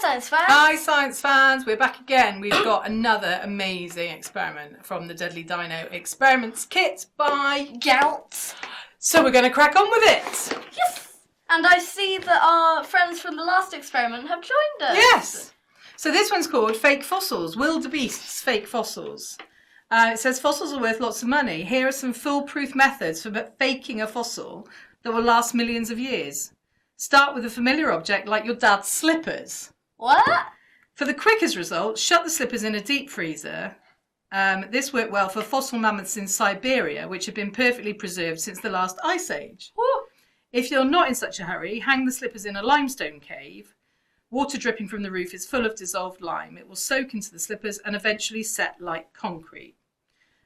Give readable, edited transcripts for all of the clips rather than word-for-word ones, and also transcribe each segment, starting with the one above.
science fans! Hi science fans, we're back again. We've got another amazing experiment from the Deadly Dino Experiments kit by Gout. So we're going to crack on with it. Yes! And I see that our friends from the last experiment have joined us. Yes! So this one's called Fake Fossils, Wildebeest's Fake Fossils. It says fossils are worth lots of money. Here are some foolproof methods for faking a fossil that will last millions of years. Start with a familiar object like your dad's slippers. What? For the quickest result, shut the slippers in a deep freezer. This worked well for fossil mammoths in Siberia, which have been perfectly preserved since the last ice age. Woo. If you're not in such a hurry, hang the slippers in a limestone cave. Water dripping from the roof is full of dissolved lime. It will soak into the slippers and eventually set like concrete.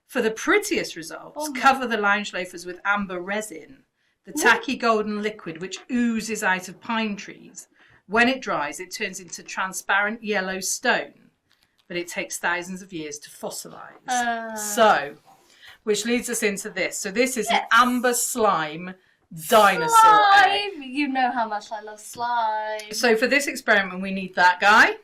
For the prettiest results, cover the lounge loafers with amber resin, the tacky golden liquid which oozes out of pine trees. When it dries, it turns into transparent yellow stone, but it takes thousands of years to fossilise. Which leads us into this. So this is an amber slime dinosaur egg. You know how much I love slime. So for this experiment, we need that guy,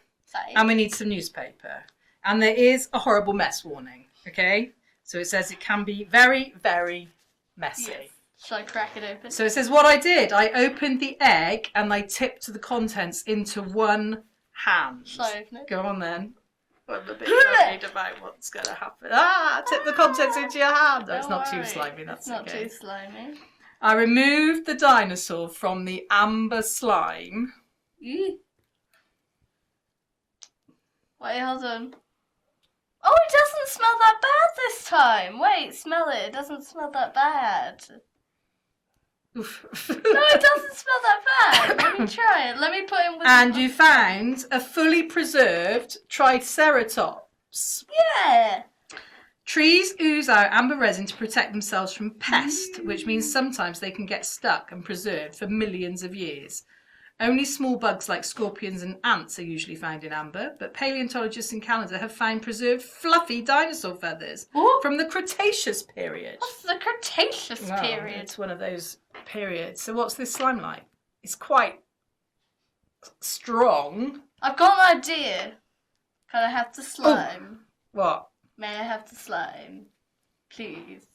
and we need some newspaper. And there is a horrible mess warning, okay? So it says it can be very, very messy. Yes. Shall I crack it open? So it says what I did. I opened the egg and I tipped the contents into one hand. Shall I open it? Go on then. I'm a bit worried about what's going to happen. Tip the contents into your hand. No, it's not too slimy. That's not okay. too slimy. I removed the dinosaur from the amber slime. Eee. Wait, hold on. Oh, it doesn't smell that bad this time. Wait, smell it. It doesn't smell that bad. Oof. No, it doesn't smell that bad. Let me try it. Let me put in with And you found a fully preserved triceratops. Yeah. Trees ooze out amber resin to protect themselves from pest, which means sometimes they can get stuck and preserved for millions of years. Only small bugs like scorpions and ants are usually found in amber, but paleontologists in Canada have found preserved fluffy dinosaur feathers from the Cretaceous period. What's the Cretaceous period? It's one of those periods. So what's this slime like? It's quite strong. I've got an idea. Can I have the slime? What? May I have the slime? Please.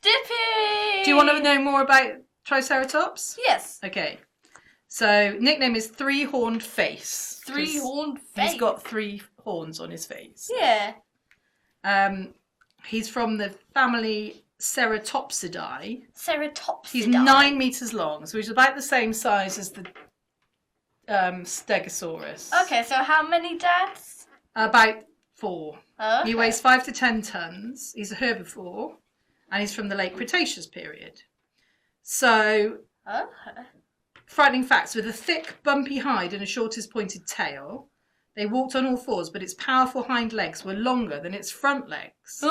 Dippy! Do you want to know more about Triceratops? Yes. Okay. So, nickname is Three-Horned Face. Three-horned face? He's got 3 horns on his face. Yeah. He's from the family Ceratopsidae. Ceratopsidae. He's 9 meters long, so he's about the same size as the Stegosaurus. Okay, so how many dads? About 4. Okay. He weighs 5 to 10 tons. He's a herbivore, and he's from the late Cretaceous period. So, frightening facts: with a thick, bumpy hide and a shortest pointed tail, they walked on all fours, but its powerful hind legs were longer than its front legs.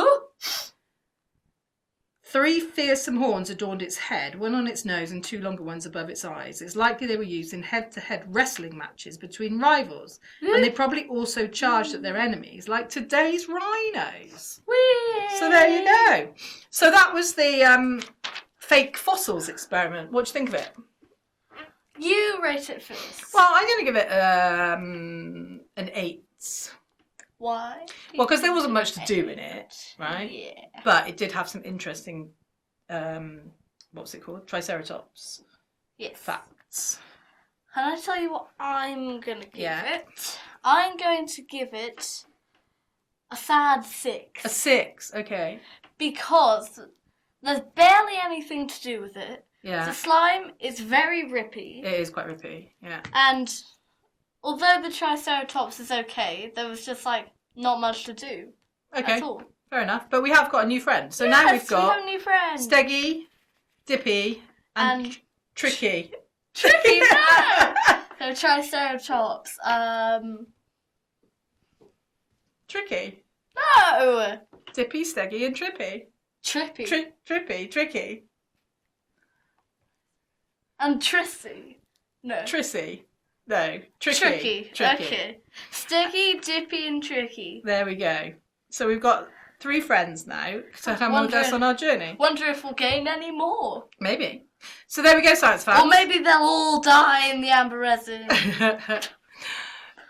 3 fearsome horns adorned its head, one on its nose and 2 longer ones above its eyes. It's likely they were used in head-to-head wrestling matches between rivals, and they probably also charged at their enemies, like today's rhinos. Whee! So there you go. So that was the fake fossils experiment. What do you think of it? You rate it first. Well, I'm going to give it an 8. Why? Well, because there wasn't much to do in it, right? Yeah. But it did have some interesting, what's it called? Triceratops facts. Can I tell you what I'm going to give Yeah. it? I'm going to give it a sad 6. A 6, okay. Because there's barely anything to do with it. Yeah. The slime is very rippy. It is quite rippy, yeah. And although the Triceratops is okay, there was just like not much to do. Okay, At all. fair enough. But we have got a new friend. So Yes, now we've got we have a new friend. Steggy, Dippy, and Tricky. Tricky, no! So Triceratops. Tricky. No! Dippy, Steggy, and Trippy. Trippy. Tricky. And Trissy. No. Trissy. No. Tricky. Tricky. Okay. Sticky, Dippy, and Tricky. There we go. So we've got 3 friends now to come with us on our journey. Wonder if we'll gain any more. Maybe. So there we go, science fans. Or maybe they'll all die in the amber resin.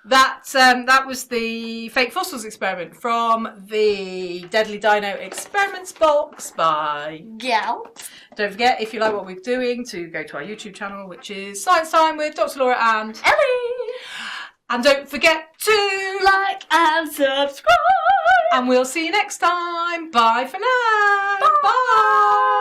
That was the fake fossils experiment from the Deadly Dino Experiments box by Gal. Don't forget, if you like what we're doing, to go to our YouTube channel, which is Science Time with Dr. Laura and Ellie. And don't forget to like and subscribe. And we'll see you next time. Bye for now. Bye. Bye.